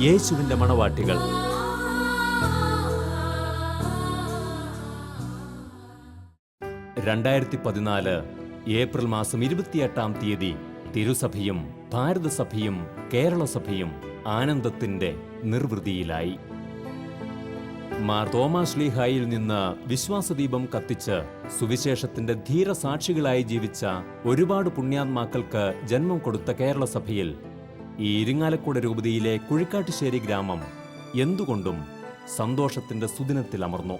യേശുവിന്റെ മണവാട്ടികൾ. ഏപ്രിൽ മാസം 28-ാം തീയതി തിരുസഭയും ഭാരതസഭയും കേരളസഭയും ആനന്ദത്തിന്റെ നിർവൃതിയിലായി. മാർ തോമാ ശ്ലീഹായിൽ നിന്ന് വിശ്വാസദീപം കത്തിച്ച് സുവിശേഷത്തിന്റെ ധീരസാക്ഷികളായി ജീവിച്ച ഒരുപാട് പുണ്യാത്മാക്കൾക്ക് ജന്മം കൊടുത്ത കേരളസഭയിൽ ഈ ഇരിങ്ങാലക്കുട രൂപതയിലെ കുഴിക്കാട്ടുശ്ശേരി ഗ്രാമം എന്തുകൊണ്ടും സന്തോഷത്തിന്റെ സുദിനത്തിൽ അമർന്നു.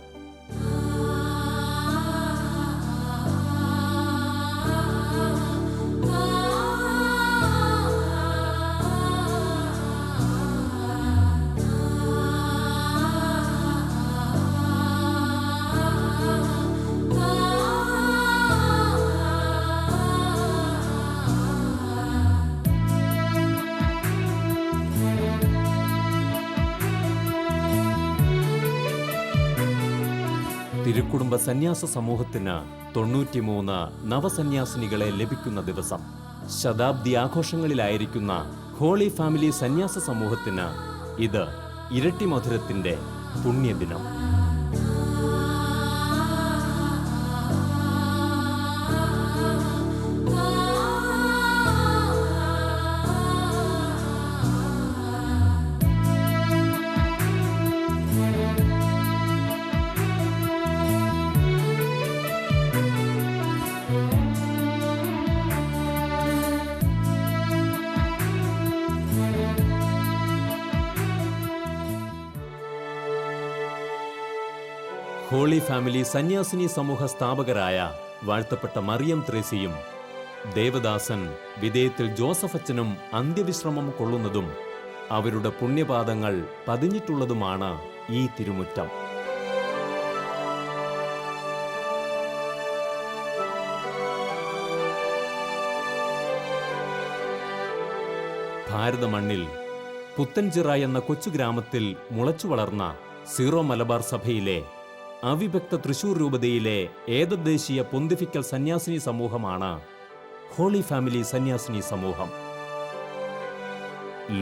തിരുക്കുടുംബ സന്യാസ സമൂഹത്തിന് 93 നവസന്യാസിനികളെ ലഭിക്കുന്ന ദിവസം. ശതാബ്ദി ആഘോഷങ്ങളിലായിരിക്കുന്ന ഹോളി ഫാമിലി സന്യാസ സമൂഹത്തിന് ഇത് ഇരട്ടി മധുരത്തിന്റെ പുണ്യദിനം. ഹോളി ഫാമിലി സന്യാസിനി സമൂഹ സ്ഥാപകരായ വാഴ്ത്തപ്പെട്ട മറിയം ത്രേസ്യയും ദേവദാസൻ വിധേയത്തിൽ ജോസഫച്ചനും അന്ത്യവിശ്രമം കൊള്ളുന്നതും അവരുടെ പുണ്യപാദങ്ങൾ പതിഞ്ഞിട്ടുള്ളതുമാണ് ഈ തിരുമുറ്റം. ഭാരതമണ്ണിൽ പുത്തൻചിറ എന്ന കൊച്ചു ഗ്രാമത്തിൽ മുളച്ചു വളർന്ന സീറോ മലബാർ സഭയിലെ അവിഭക്ത തൃശൂർ രൂപതയിലെ ഏകദേശീയ പൊന്തിഫിക്കൽ സന്യാസിനി സമൂഹമാണ് ഹോളി ഫാമിലി സന്യാസിനി സമൂഹം.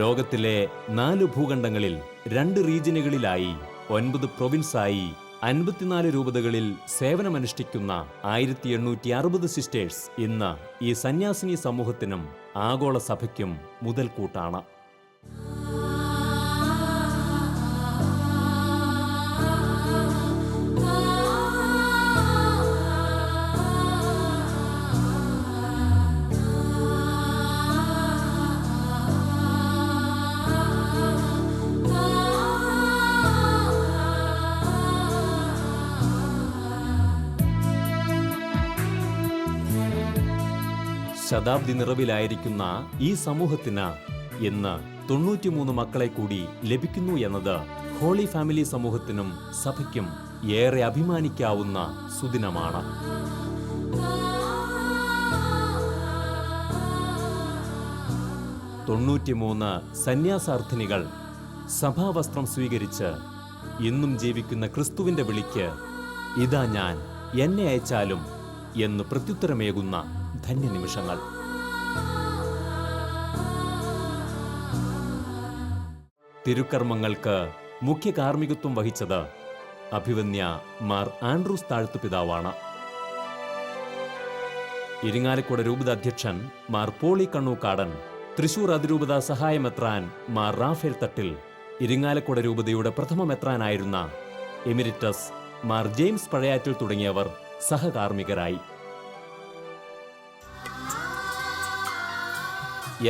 ലോകത്തിലെ 4 ഭൂഖണ്ഡങ്ങളിൽ 2 റീജിയനുകളിലായി 9 പ്രൊവിൻസായി 54 രൂപതകളിൽ സേവനമനുഷ്ഠിക്കുന്ന 1860 സിസ്റ്റേഴ്സ് ഇന്ന് ഈ സന്യാസിനി സമൂഹത്തിനും ആഗോള സഭയ്ക്കും മുതൽക്കൂട്ടാണ്. ശതാബ്ദി നിറവിലായിരിക്കുന്ന ഈ സമൂഹത്തിന് ഇന്ന് 93 മക്കളെ കൂടി ലഭിക്കുന്നു എന്നത് ഹോളി ഫാമിലി സമൂഹത്തിനും സഭയ്ക്കും ഏറെ അഭിമാനിക്കാവുന്ന സുദിനമാണ്. സന്യാസാർത്ഥിനികൾ സഭാവസ്ത്രം സ്വീകരിച്ച് ഇന്നും ജീവിക്കുന്ന ക്രിസ്തുവിന്റെ വിളിക്ക് ഇതാ ഞാൻ, എന്നെ അയച്ചാലും എന്ന് പ്രത്യുത്തരമേകുന്ന ധന്യനിമിഷങ്ങൾ. തിരുക്കർമ്മങ്ങൾക്ക് മുഖ്യ കാർമ്മികത്വം വഹിച്ചത് അഭിവന്യ മാർ ആൻഡ്രൂസ് താഴ്ത്തു പിതാവാണ്. ഇരിങ്ങാലക്കുട രൂപത അധ്യക്ഷൻ മാർ പോളി കണ്ണൂക്കാടൻ, തൃശൂർ അതിരൂപത സഹായമെത്രാൻ മാർ റാഫേൽ തട്ടിൽ, ഇരിങ്ങാലക്കുട രൂപതയുടെ പ്രഥമ മെത്രാനായിരുന്ന എമിരിറ്റസ് മാർ ജെയിംസ് പഴയാറ്റിൽ തുടങ്ങിയവർ സഹകാർമ്മികരായി.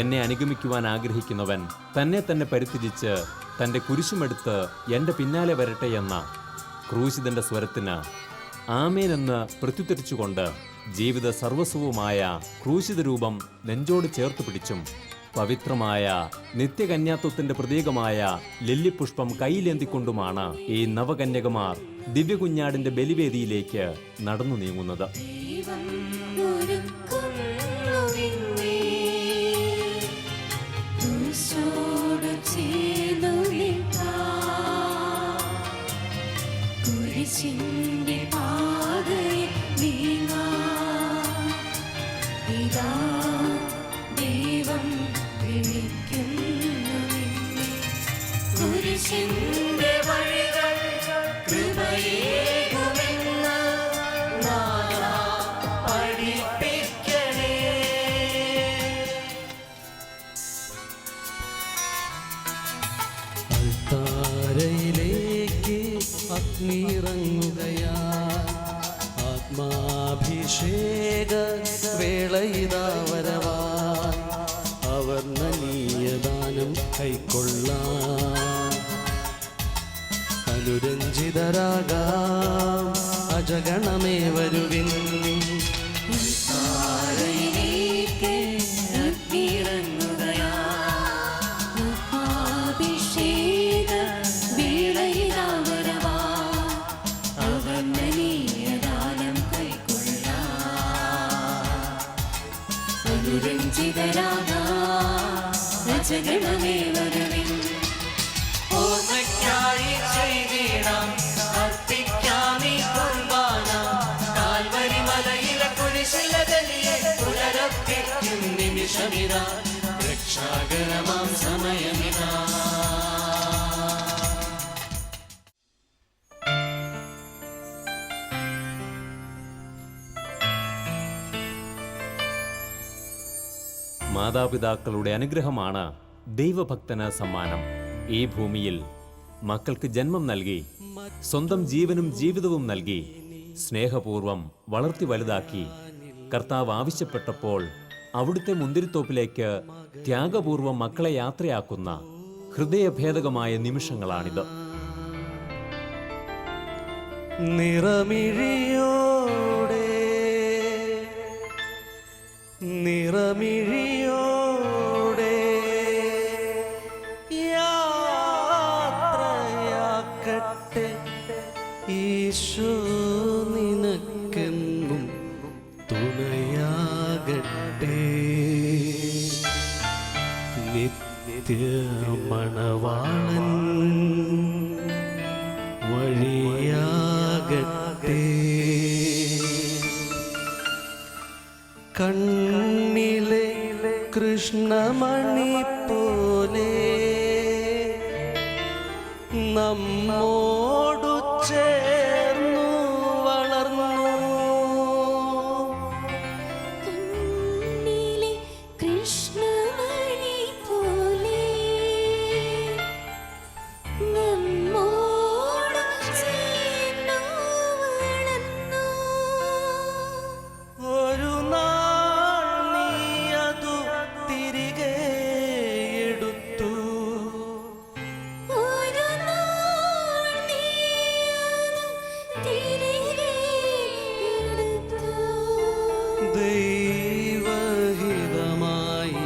എന്നെ അനുഗമിക്കുവാൻ ആഗ്രഹിക്കുന്നവൻ തന്നെ തന്നെ പരിത്യജിച്ച് തന്റെ കുരിശുമെടുത്ത് എന്റെ പിന്നാലെ വരട്ടെ എന്ന ക്രൂശിതന്റെ സ്വരത്തിന് ആമേൻ എന്ന് പ്രത്യുത്തരിച്ചുകൊണ്ട് ജീവിത സർവസ്വവുമായ ക്രൂശിത രൂപം നെഞ്ചോട് ചേർത്ത് പിടിച്ചും പവിത്രമായ നിത്യകന്യാത്വത്തിന്റെ പ്രതീകമായ ലില്ലിപുഷ്പം കയ്യിലേന്തിക്കൊണ്ടുമാണ് ഈ നവകന്യകമാർ ദിവ്യകുഞ്ഞാടിന്റെ ബലിവേദിയിലേക്ക് നടന്നു നീങ്ങുന്നത്. വേളയിതാ വരവാൻ അവർ നൽകിയദാനം കൈക്കൊള്ളാൻ അനുരഞ്ജിതരാകാം അജഗണമേ വരുവിൻ. ഓർമ്മയ്ക്കായി ചെയ്തിടാം അർപ്പിക്കാമീ കുർബാന കാൽവരി മലയിലെ കുരിശിലെ ബലിയെ പുനരർപ്പിക്കും നിമിഷമിതാ രക്ഷാകരമാം സമയമിതാ. മാതാപിതാക്കളുടെ അനുഗ്രഹമാണ് ദൈവഭക്തന് സമ്മാനം. ഈ ഭൂമിയിൽ മക്കൾക്ക് ജന്മം നൽകി സ്വന്തം ജീവനും ജീവിതവും നൽകി സ്നേഹപൂർവം വളർത്തി വലുതാക്കി കർത്താവ് ആവശ്യപ്പെട്ടപ്പോൾ അവിടുത്തെ മുന്തിരിത്തോപ്പിലേക്ക് ത്യാഗപൂർവം മക്കളെ യാത്രയാക്കുന്ന ഹൃദയഭേദകമായ നിമിഷങ്ങളാണിത്. നിറമിഴിയോടെ യാത്രയാക്കട്ടെ ഈശോ നിനക്കെന്നും തുണയാകട്ടെ നിത്യമണവാളൻ വഴിയാകട്ടെ. കണ്ണിലെ കൃഷ്ണമണി പോലെ നമ്മോടു ചേർന്നു വളർന്നു. കണ്ണിലെ കൃഷ്ണമണി പോലെ നമ്മോടു ചേർന്നു വളർന്നു. ഒരു നാൾ നീ അതു തിരികെ എടുത്തു. ഒരു നാൾ നീ അത് തിരികെ എടുത്തു. ദൈവഹിതമായി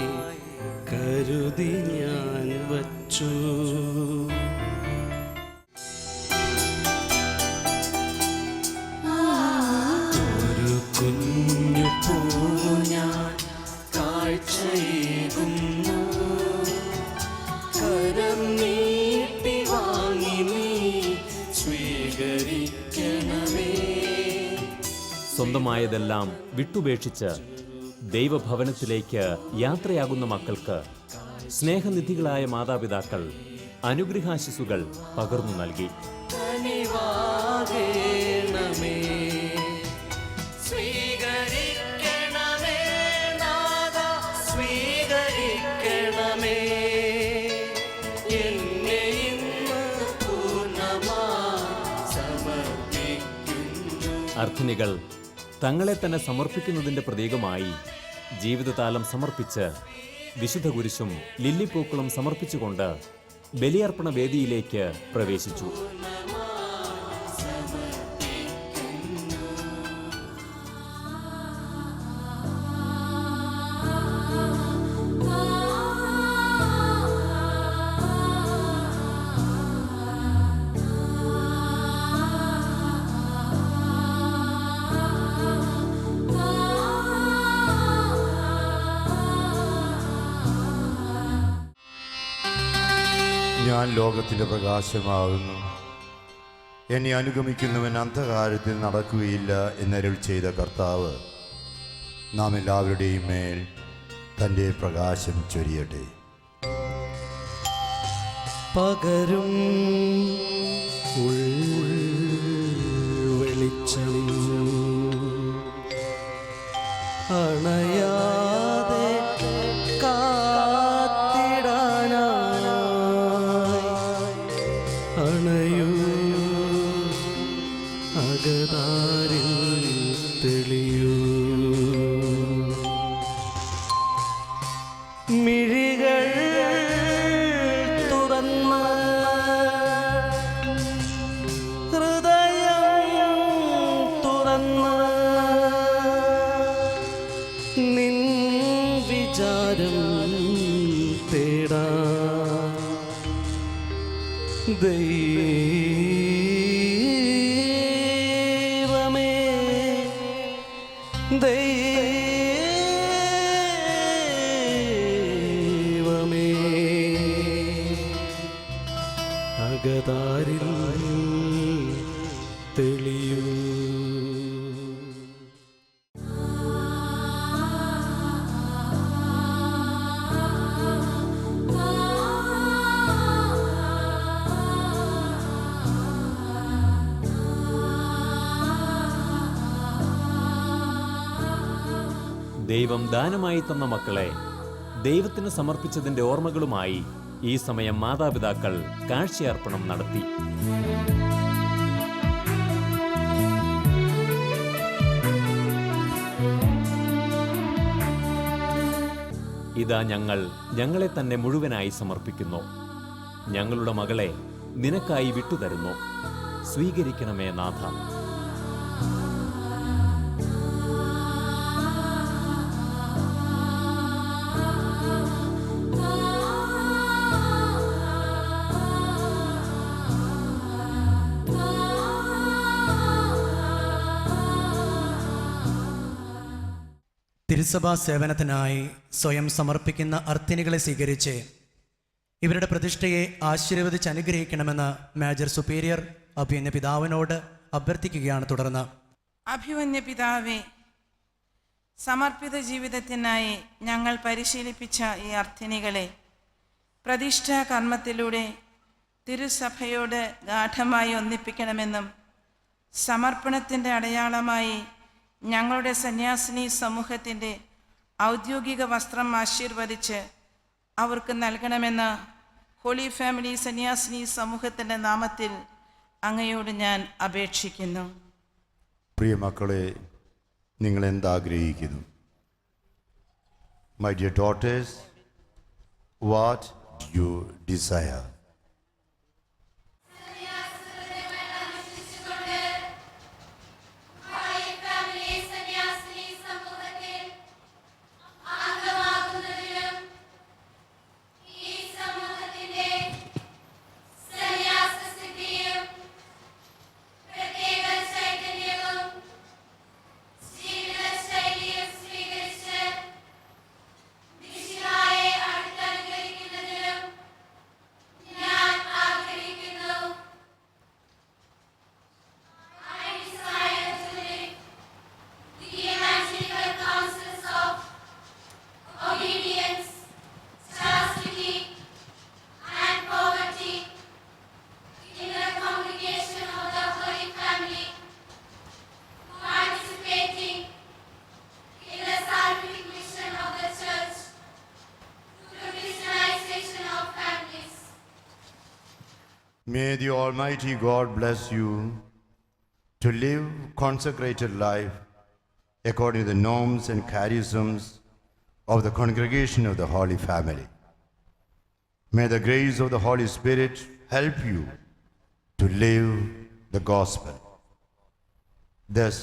കരുതി ഞാൻ വച്ചു. ഒരു കുഞ്ഞു പൂവു ഞാൻ കാഴ്ചയേകുന്നു. കരം നീട്ടി വാങ്ങി നീ സ്വീകരിക്കണമേ. സ്വന്തമായതെല്ലാം വിട്ടുപേക്ഷിച്ച് ദൈവഭവനത്തിലേക്ക് യാത്രയാകുന്ന മക്കൾക്ക് സ്നേഹനിധികളായ മാതാപിതാക്കൾ അനുഗ്രഹാശിസുകൾ പകർന്നു നൽകി. കനിവാകേണമേ, സ്വീകരിക്കണമേ നാഥാ, സ്വീകരിക്കണമേ എന്നെ ഇന്ന് പൂർണ്ണമായി സമർപ്പിക്കുന്നു. അർത്ഥിനികൾ തങ്ങളെ തന്നെ സമർപ്പിക്കുന്നതിന്റെ പ്രതീകമായി ജീവിതതാലം സമർപ്പിച്ച് വിശുദ്ധ കുരിശും ലില്ലിപ്പൂക്കളും സമർപ്പിച്ചുകൊണ്ട് ബലിയർപ്പണ വേദിയിലേക്ക് പ്രവേശിച്ചു. ഞാൻ ലോകത്തിൻ്റെ പ്രകാശമാകുന്നു. എന്നെ അനുഗമിക്കുന്നവൻ അന്ധകാരത്തിൽ നടക്കുകയില്ല എന്നരുൾ ചെയ്ത കർത്താവ് നാം എല്ലാവരുടെയും മേൽ തൻ്റെ പ്രകാശം ചൊരിയട്ടെ. പകരും വെളിച്ചം അണയാതെ കാത്തിടാനായി അണയൂ അകതാരിൽ തെളിയൂ. നിൻ വിചാരം തേടാ ദൈവമേ ദൈവമേ അകതാരിൽ തെളിയൂ. ദൈവം ദാനമായി തന്ന മക്കളെ ദൈവത്തിന് സമർപ്പിച്ചതിന്റെ ഓർമ്മകളുമായി ഈ സമയം മാതാപിതാക്കൾ കാഴ്ചയർപ്പണം നടത്തി. ഇതാ ഞങ്ങളെ തന്നെ മുഴുവനായി സമർപ്പിക്കുന്നു. ഞങ്ങളുടെ മകളെ നിനക്കായി വിട്ടുതരുന്നു. സ്വീകരിക്കണമേ നാഥ. തിരുസഭാ സേവനത്തിനായി സ്വയം സമർപ്പിക്കുന്ന അർത്തിനികളെ സ്വീകരിച്ച് ഇവരുടെ പ്രതിഷ്ഠയെ ആശീർവദിച്ച് അനുഗ്രഹിക്കണമെന്ന് മേജർ സുപ്പീരിയർ അഭിമന്യ പിതാവിനോട് അഭ്യർത്ഥിക്കുകയാണ്. തുടർന്ന് അഭിമന്യ പിതാവേ, സമർപ്പിത ജീവിതത്തിനായി ഞങ്ങൾ പരിശീലിപ്പിച്ച ഈ അർത്ഥിനികളെ പ്രതിഷ്ഠാ കർമ്മത്തിലൂടെ തിരുസഭയോട് ഗാഠമായി ഒന്നിപ്പിക്കണമെന്നും സമർപ്പണത്തിൻ്റെ അടയാളമായി ഞങ്ങളുടെ സന്യാസിനി സമൂഹത്തിൻ്റെ ഔദ്യോഗിക വസ്ത്രം ആശീർവദിച്ച് അവർക്ക് നൽകണമെന്ന ഹോളി ഫാമിലി സന്യാസിനി സമൂഹത്തിൻ്റെ നാമത്തിൽ അങ്ങയോട് ഞാൻ അപേക്ഷിക്കുന്നു. പ്രിയ മക്കളെ, നിങ്ങൾ എന്താഗ്രഹിക്കുന്നു? My dear daughters, what you desire? May the Almighty God bless you to live consecrated life according to the norms and charisms of the congregation of the Holy Family. May the grace of the Holy Spirit help you to live the gospel. Thus,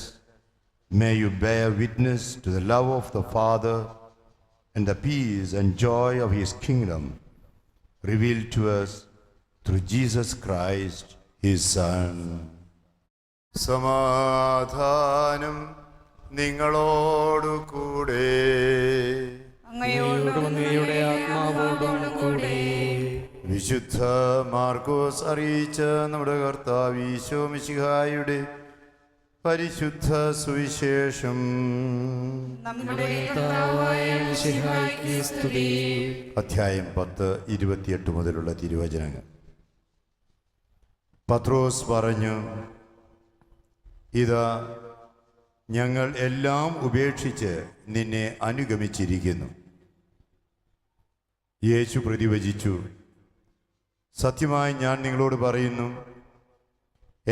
may you bear witness to the love of the Father and the peace and joy of His kingdom revealed to us through Jesus Christ, His Son. സമാധാനം നിങ്ങളോടു കൂടെ. അങ്ങയുടെ ആത്മാവോടും കൂടെ. വിശുദ്ധ മാർക്കോസ് അറിയിച്ച നമ്മുടെ കർത്താവ് ഈശോ മിശിഹായുടെ പരിശുദ്ധ സുവിശേഷം. അധ്യായം 10, 28 മുതലുള്ള തിരുവചനങ്ങൾ. പത്രോസ് പറഞ്ഞു, ഇതാ ഞങ്ങൾ എല്ലാം ഉപേക്ഷിച്ച് നിന്നെ അനുഗമിച്ചിരിക്കുന്നു. യേശു പ്രതിവചിച്ചു, സത്യമായി ഞാൻ നിങ്ങളോട് പറയുന്നു,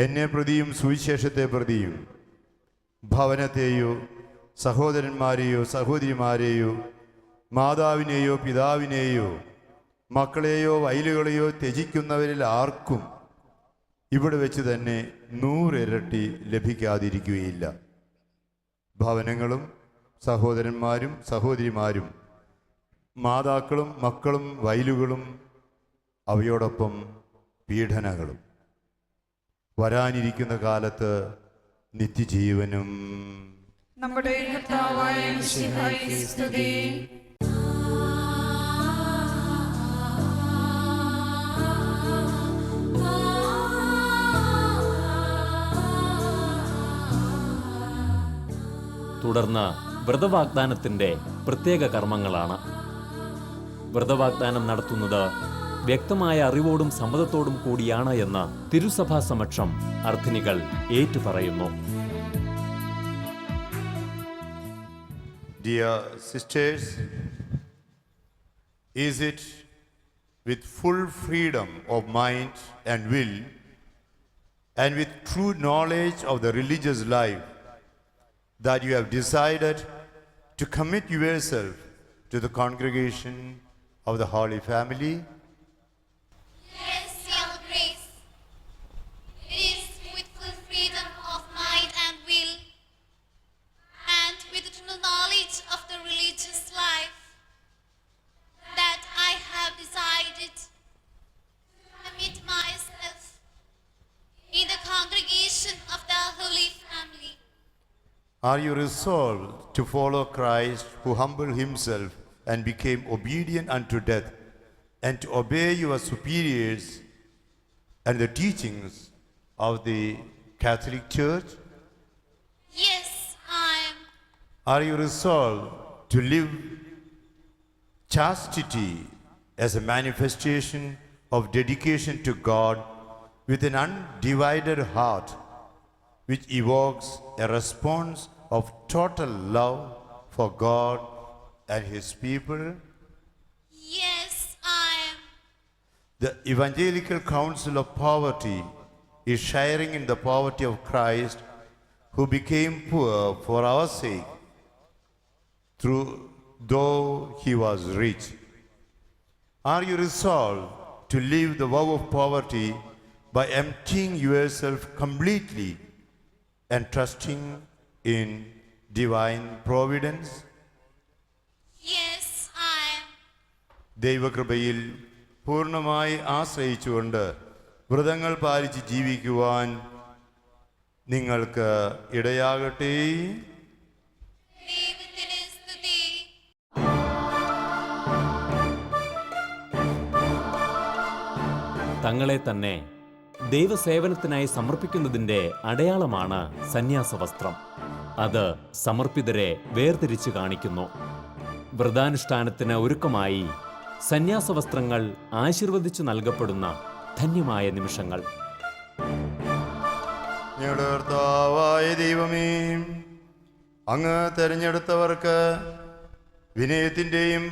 എന്നെ പ്രതിയും സുവിശേഷത്തെ പ്രതിയും ഭവനത്തെയോ സഹോദരന്മാരെയോ സഹോദരിമാരെയോ മാതാവിനെയോ പിതാവിനെയോ മക്കളെയോ വയലുകളെയോ ത്യജിക്കുന്നവരിൽ ആർക്കും ഇവിടെ വെച്ച് തന്നെ 100 ഇരട്ടി ലഭിക്കാതിരിക്കുകയില്ല. ഭവനങ്ങളും സഹോദരന്മാരും സഹോദരിമാരും, മാതാക്കളും മക്കളും വയലുകളും അവയോടൊപ്പം പീഡനങ്ങളും, വരാനിരിക്കുന്ന കാലത്ത് നിത്യജീവനും. നമ്മുടെ കർത്താവായ മിശിഹായെ സ്തുതി. തുടർന്ന് വ്രതവാഗ്ദാനത്തിൻ്റെ പ്രത്യേക കർമ്മങ്ങളാണ്. വ്രതവാഗ്ദാനം നടത്തുന്നത് വ്യക്തമായ അറിവോടും സമ്മതത്തോടും കൂടിയാണ് എന്ന് തിരുസഭാ സമക്ഷം അർത്ഥിനികൾ ഏറ്റുപറയുന്നു. Dear sisters, is it with full freedom of mind and will and with true knowledge of the religious life that you have decided to commit yourself to the congregation of the Holy Family? Yes, Your Grace. It is with full freedom of mind and will, and with true knowledge of the religious life, that I have decided to commit myself in the congregation of the Holy Family. Are you resolved to follow Christ, who humbled himself and became obedient unto death, and to obey your superiors and the teachings of the Catholic Church? Yes, I am. Are you resolved to live chastity as a manifestation of dedication to God with an undivided heart, which evokes a response of total love for God and His people? Yes, I am. The Evangelical Counsel of Poverty is sharing in the poverty of Christ, who became poor for our sake, though He was rich. Are you resolved to live the vow of poverty by emptying yourself completely and trusting in divine providence? Yes, I am. ദൈവകൃപയിൽ പൂർണ്ണമായി ആശ്രയിച്ചുകൊണ്ട് വ്രതങ്ങൾ പാലിച്ച് ജീവിക്കുവാൻ നിങ്ങൾക്ക് ഇടയാകട്ടെ. ദൈവത്തിന് സ്തുതി. തങ്ങളെ തന്നെ ദൈവസേവനത്തിനായി സമർപ്പിക്കുന്നതിൻ്റെ അടയാളമാണ് സന്യാസവസ്ത്രം. അത് സമർപ്പിതരെ വേർതിരിച്ച് കാണിക്കുന്നു. വ്രതാനുഷ്ഠാനത്തിന് ഒരുക്കമായി സന്യാസവസ്ത്രങ്ങൾ ആശീർവദിച്ചു നൽകപ്പെടുന്ന ധന്യമായ നിമിഷങ്ങൾ. ഞങ്ങളുടെ കർത്താവായ ദൈവമേ, അങ്ങ് തെരഞ്ഞെടുത്തവർക്ക് വിനയത്തിൻ്റെയും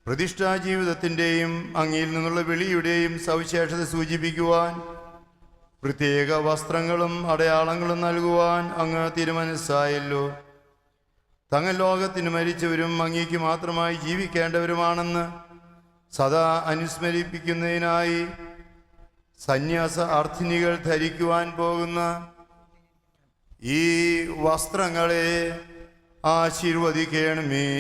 പ്രതിഷ്ഠാ ജീവിതത്തിൻ്റെയും അങ്ങയിൽ നിന്നുള്ള വിളിയുടെയും സവിശേഷത സൂചിപ്പിക്കുവാൻ പ്രത്യേക വസ്ത്രങ്ങളും അടയാളങ്ങളും നൽകുവാൻ അങ്ങ് തിരുമനസ്സായല്ലോ. തങ്ങൾ ലോകത്തിന് മരിച്ചവരും അങ്ങേക്ക് മാത്രമായി ജീവിക്കേണ്ടവരുമാണെന്ന് സദാ അനുസ്മരിപ്പിക്കുന്നതിനായി സന്യാസ അർത്ഥിനികൾ ധരിക്കുവാൻ പോകുന്ന ഈ വസ്ത്രങ്ങളെ ആശീർവദിക്കണമേ.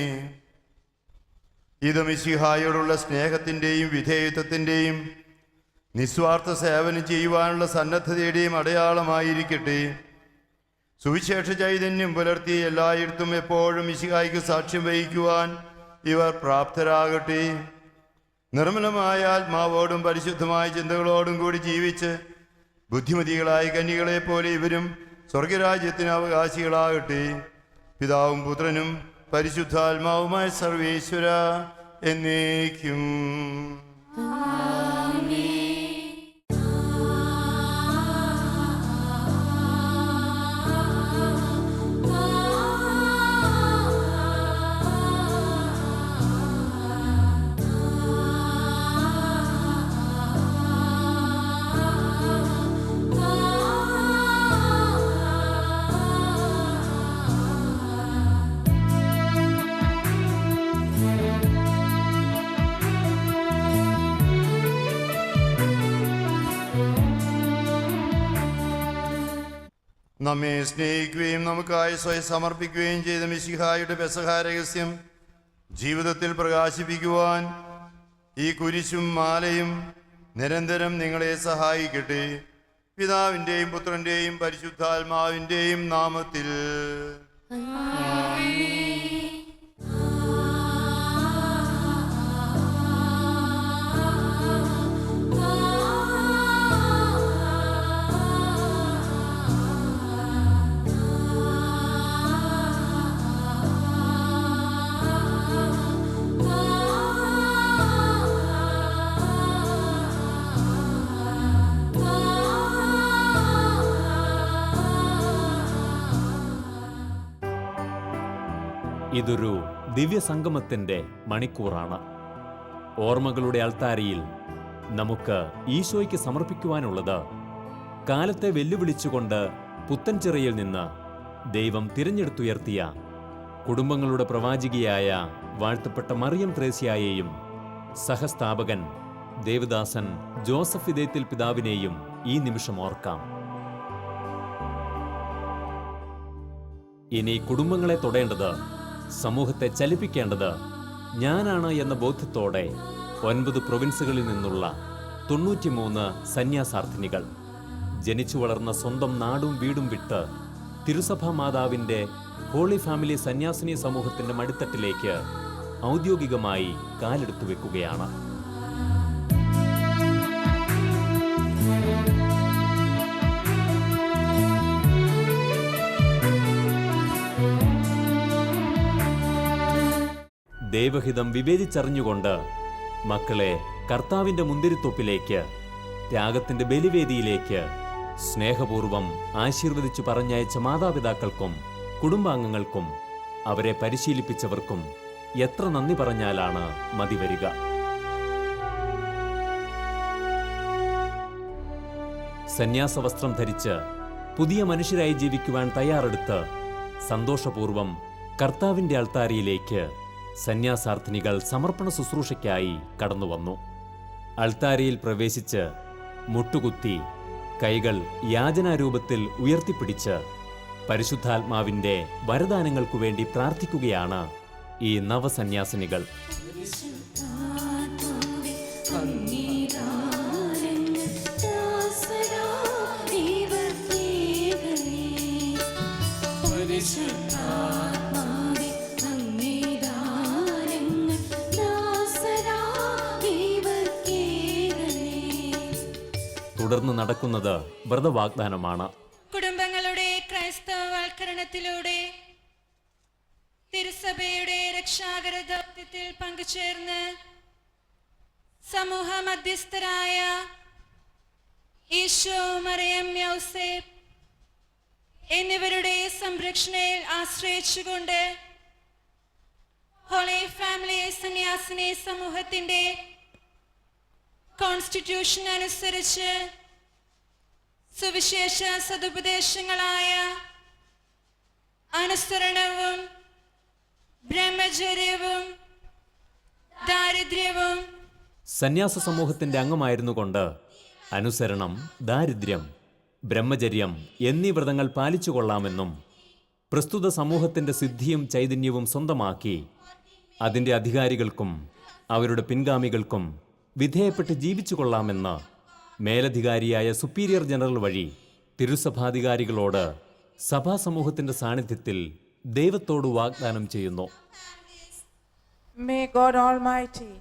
ഇത് മിശിഹായോടുള്ള സ്നേഹത്തിൻ്റെയും വിധേയത്വത്തിൻ്റെയും നിസ്വാർത്ഥ സേവനം ചെയ്യുവാനുള്ള സന്നദ്ധതയുടെയും അടയാളമായിരിക്കട്ടെ. സുവിശേഷ ചൈതന്യം പുലർത്തി എല്ലായിടത്തും എപ്പോഴും മിശിഹായ്ക്ക് സാക്ഷ്യം വഹിക്കുവാൻ ഇവർ പ്രാപ്തരാകട്ടെ. നിർമ്മലമായ ആത്മാവോടും പരിശുദ്ധമായ ചിന്തകളോടും കൂടി ജീവിച്ച് ബുദ്ധിമതികളായ കന്യകളെ പോലെ ഇവരും സ്വർഗരാജ്യത്തിന് അവകാശികളാകട്ടെ. പിതാവും പുത്രനും പരിശുദ്ധാത്മാവുമായ സർവേശ്വര എന്നേക്കും. നമ്മെ സ്നേഹിക്കുകയും നമുക്കായി സ്വയം സമർപ്പിക്കുകയും ചെയ്ത മിശിഹായുടെ പെസഹ രഹസ്യം ജീവിതത്തിൽ പ്രകാശിപ്പിക്കുവാൻ ഈ കുരിശും മാലയും നിരന്തരം നിങ്ങളെ സഹായിക്കട്ടെ. പിതാവിൻ്റെയും പുത്രൻ്റെയും പരിശുദ്ധാത്മാവിൻ്റെയും നാമത്തിൽ. ഇതൊരു ദിവ്യസംഗമത്തിൻ്റെ മണിക്കൂറാണ്. ഓർമ്മകളുടെ അൾത്താരയിൽ നമുക്ക് ഈശോയ്ക്ക് സമർപ്പിക്കുവാനുള്ളത് കാലത്തെ വെല്ലുവിളിച്ചുകൊണ്ട് പുത്തൻചിറയിൽ നിന്ന് ദൈവം തിരഞ്ഞെടുത്തുയർത്തിയ കുടുംബങ്ങളുടെ പ്രവാചികയായ വാഴ്ത്തപ്പെട്ട മറിയം ത്രേസ്യായെയും സഹസ്ഥാപകൻ ദേവദാസൻ ജോസഫ് ഇദേത്തിൽ പിതാവിനെയും ഈ നിമിഷം ഓർക്കാം. ഇനി കുടുംബങ്ങളെ തൊടേണ്ടത്, സമൂഹത്തെ ചലിപ്പിക്കേണ്ടത് ഞാനാണ് എന്ന ബോധ്യത്തോടെ 9 പ്രൊവിൻസുകളിൽ നിന്നുള്ള 93 സന്യാസാർത്ഥിനികൾ ജനിച്ചു വളർന്ന സ്വന്തം നാടും വീടും വിട്ട് തിരുസഭാ മാതാവിൻ്റെ ഹോളി ഫാമിലി സന്യാസിനി സമൂഹത്തിൻ്റെ മടിത്തട്ടിലേക്ക് ഔദ്യോഗികമായി കാലെടുത്തു വെക്കുകയാണ്. ദൈവഹിതം വിവേചിച്ചറിഞ്ഞുകൊണ്ട് മക്കളെ കർത്താവിൻ്റെ മുന്തിരിത്തൊപ്പിലേക്ക്, ത്യാഗത്തിൻ്റെ ബലിവേദിയിലേക്ക് സ്നേഹപൂർവം ആശീർവദിച്ചു പറഞ്ഞയച്ച മാതാപിതാക്കൾക്കും കുടുംബാംഗങ്ങൾക്കും അവരെ പരിശീലിപ്പിച്ചവർക്കും എത്ര നന്ദി പറഞ്ഞാലാണ് മതി വരിക. സന്യാസവസ്ത്രം ധരിച്ച് പുതിയ മനുഷ്യരായി ജീവിക്കുവാൻ തയ്യാറെടുത്ത് സന്തോഷപൂർവം കർത്താവിൻ്റെ അൾത്താരയിലേക്ക് സന്യാസാർത്ഥിനികൾ സമർപ്പണ ശുശ്രൂഷയ്ക്കായി കടന്നുവന്നു. അൾത്താരയിൽ പ്രവേശിച്ച് മുട്ടുകുത്തി കൈകൾ യാചനാരൂപത്തിൽ ഉയർത്തിപ്പിടിച്ച് പരിശുദ്ധാത്മാവിൻ്റെ വരദാനങ്ങൾക്കു വേണ്ടി പ്രാർത്ഥിക്കുകയാണ് ഈ നവസന്യാസിനികൾ. തുടർന്ന് നടക്കുന്നത് വ്രതവാഗ്ദാനമാണ്. കുടുംബങ്ങളുടെ ക്രൈസ്തവവൽക്കരണത്തിലൂടെ തിരുസഭയുടെ രക്ഷാകര ദൗത്യത്തിൽ പങ്കുചേർന്ന് സമൂഹ മധ്യസ്ഥരായ ഈശോ, മറിയം, യൗസേപ്പ് എന്നിവരുടെ സംരക്ഷണയിൽ ആശ്രയിച്ചുകൊണ്ട് ഹോളി ഫാമിലി സന്യാസിനി സമൂഹത്തിന്റെ കോൺസ്റ്റിറ്റ്യൂഷൻ അനുസരിച്ച് സുവിശേഷ സതുപദേശങ്ങളായ അനുസരണവും ബ്രഹ്മചര്യവും ദാരിദ്ര്യവും സന്യാസ സമൂഹത്തിന്റെ അംഗമായിരുന്നുകൊണ്ട് അനുസരണം, ദാരിദ്ര്യം, ബ്രഹ്മചര്യം എന്നീ വ്രതങ്ങൾ പാലിച്ചു കൊള്ളാമെന്നും പ്രസ്തുത സമൂഹത്തിന്റെ സിദ്ധിയും ചൈതന്യവും സ്വന്തമാക്കി അതിൻ്റെ അധികാരികൾക്കും അവരുടെ പിൻഗാമികൾക്കും വിധേയപ്പെട്ട് ജീവിച്ചു കൊള്ളാമെന്ന് മേലധികാരിയായ സുപ്പീരിയർ ജനറൽ വഴി തിരുസഭാധികാരികളോട് സഭാസമൂഹത്തിന്റെ സാന്നിധ്യത്തിൽ ദൈവത്തോട് വാഗ്ദാനം ചെയ്യുന്നു. May God Almighty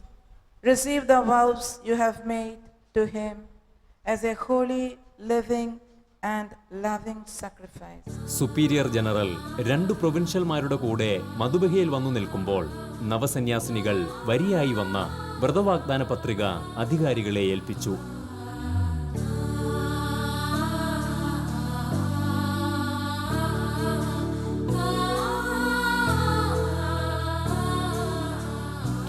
receive the vows you have made to Him as a holy, living and loving sacrifice. Superior general 2 പ്രൊവിൻഷ്യൽമാരുടെ കൂടെ മധുബഹയിൽ വന്നു നിൽക്കുമ്പോൾ നവസന്യാസിനികൾ വരിയായി വന്ന വ്രതവാഗ്ദാന പത്രിക അധികാരികളെ ഏൽപ്പിച്ചു.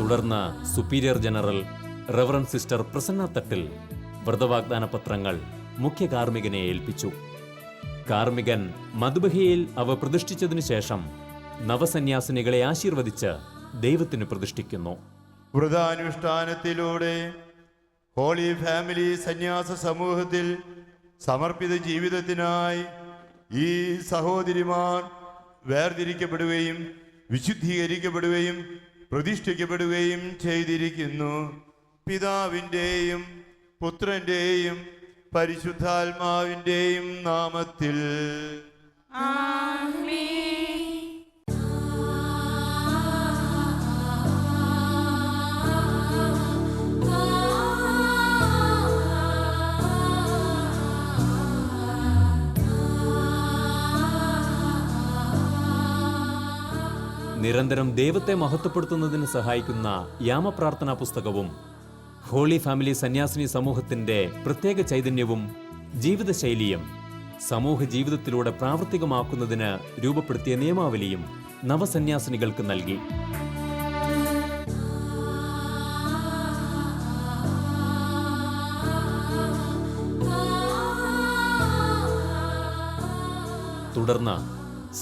തുടർന്ന് superior general reverend sister Prasanna Thattil വ്രതവാഗ്ദാന പത്രങ്ങൾ മുഖ്യ കാർമ്മികനെ ഏൽപ്പിച്ചു. കാർമ്മികൻ മധുബഹയിൽ അവ പ്രതിഷ്ഠിച്ചതിനു ശേഷം നവസന്യാസിനികളെ ആശീർവദിച്ച് ദൈവത്തിന് പ്രതിഷ്ഠിക്കുന്നു. വ്രതാനുഷ്ഠാനത്തിലൂടെ ഹോളി ഫാമിലി സന്യാസ സമൂഹത്തിൽ സമർപ്പിത ജീവിതത്തിനായി ഈ സഹോദരിമാർ വേർതിരിക്കപ്പെടുകയും വിശുദ്ധീകരിക്കപ്പെടുകയും പ്രതിഷ്ഠിക്കപ്പെടുകയും ചെയ്തിരിക്കുന്നു. പിതാവിൻ്റെയും പുത്രൻ്റെയും പരിശുദ്ധാത്മാവിൻ്റെയും നാമത്തിൽ. നിരന്തരം ദൈവത്തെ മഹത്വപ്പെടുത്തുന്നതിന് സഹായിക്കുന്ന യാമപ്രാർത്ഥനാ പുസ്തകവും ഹോളി ഫാമിലി സന്യാസിനി സമൂഹത്തിന്റെ പ്രത്യേക ചൈതന്യവും ജീവിതശൈലിയും സമൂഹ ജീവിതത്തിലൂടെ പ്രാവർത്തികമാക്കുന്നതിന് രൂപപ്പെടുത്തിയ നിയമാവലിയും നവസന്യാസിനികൾക്ക് നൽകി. തുടർന്ന്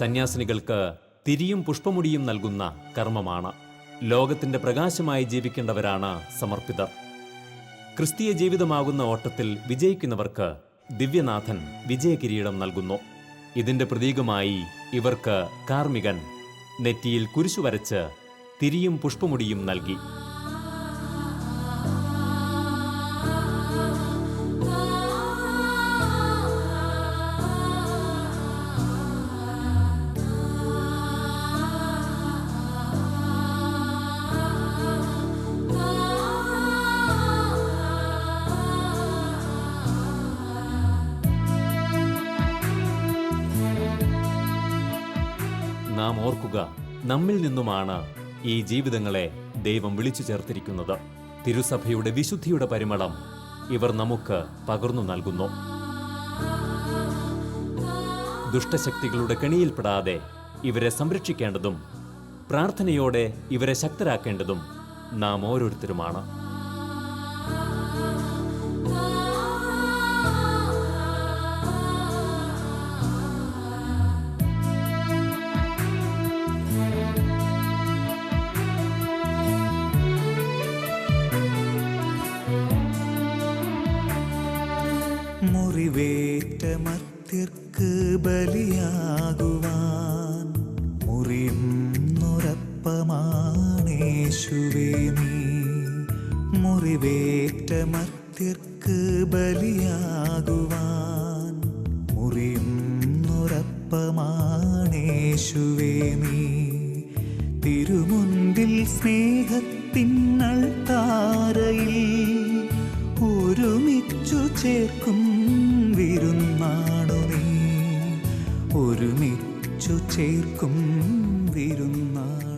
സന്യാസിനികൾക്ക് തിരിയും പുഷ്പമുടിയും നൽകുന്ന കർമ്മമാണ്. ലോകത്തിന്റെ പ്രകാശമായി ജീവിക്കേണ്ടവരാണ് സമർപ്പിതർ. ക്രിസ്തീയ ജീവിതമാകുന്ന ഓട്ടത്തിൽ വിജയിക്കുന്നവർക്ക് ദിവ്യനാഥൻ വിജയകിരീടം നൽകുന്നു. ഇതിന്റെ പ്രതീകമായി ഇവർക്ക് കാർമികൻ നെറ്റിയിൽ കുരിശു വരച്ച് തിരിയും പുഷ്പമുടിയും നൽകി. നാം ഓർക്കുക, നമ്മിൽ നിന്നുമാണ് ഈ ജീവിതങ്ങളെ ദൈവം വിളിച്ചു ചേർത്തിരിക്കുന്നത്. തിരുസഭയുടെ വിശുദ്ധിയുടെ പരിമളം ഇവർ നമുക്ക് പകർന്നു നൽകുന്നു. ദുഷ്ടശക്തികളുടെ കെണിയിൽപ്പെടാതെ ഇവരെ സംരക്ഷിക്കേണ്ടതും പ്രാർത്ഥനയോടെ ഇവരെ ശക്തരാക്കേണ്ടതും നാം ഓരോരുത്തരുമാണ്. മുറിവേറ്റമർത്യർക്ക് ബലിയാകുവാൻ മുറിയുന്നൊരപ്പമാണേശുവേ നീ. മുറിവേറ്റമർത്യർക്ക് ബലിയാകുവാൻ മുറിയുന്നൊരപ്പമാണേശുവേ നീ. തിരുമുൻപിൽ സ്നേഹത്തിന്നൾ താരയിൽ ഒരുമിച്ചു ചേർക്കും വിരുന്നാണു നീ. ഒരുമിച്ചു ചേർക്കും വിരുന്നാണ്.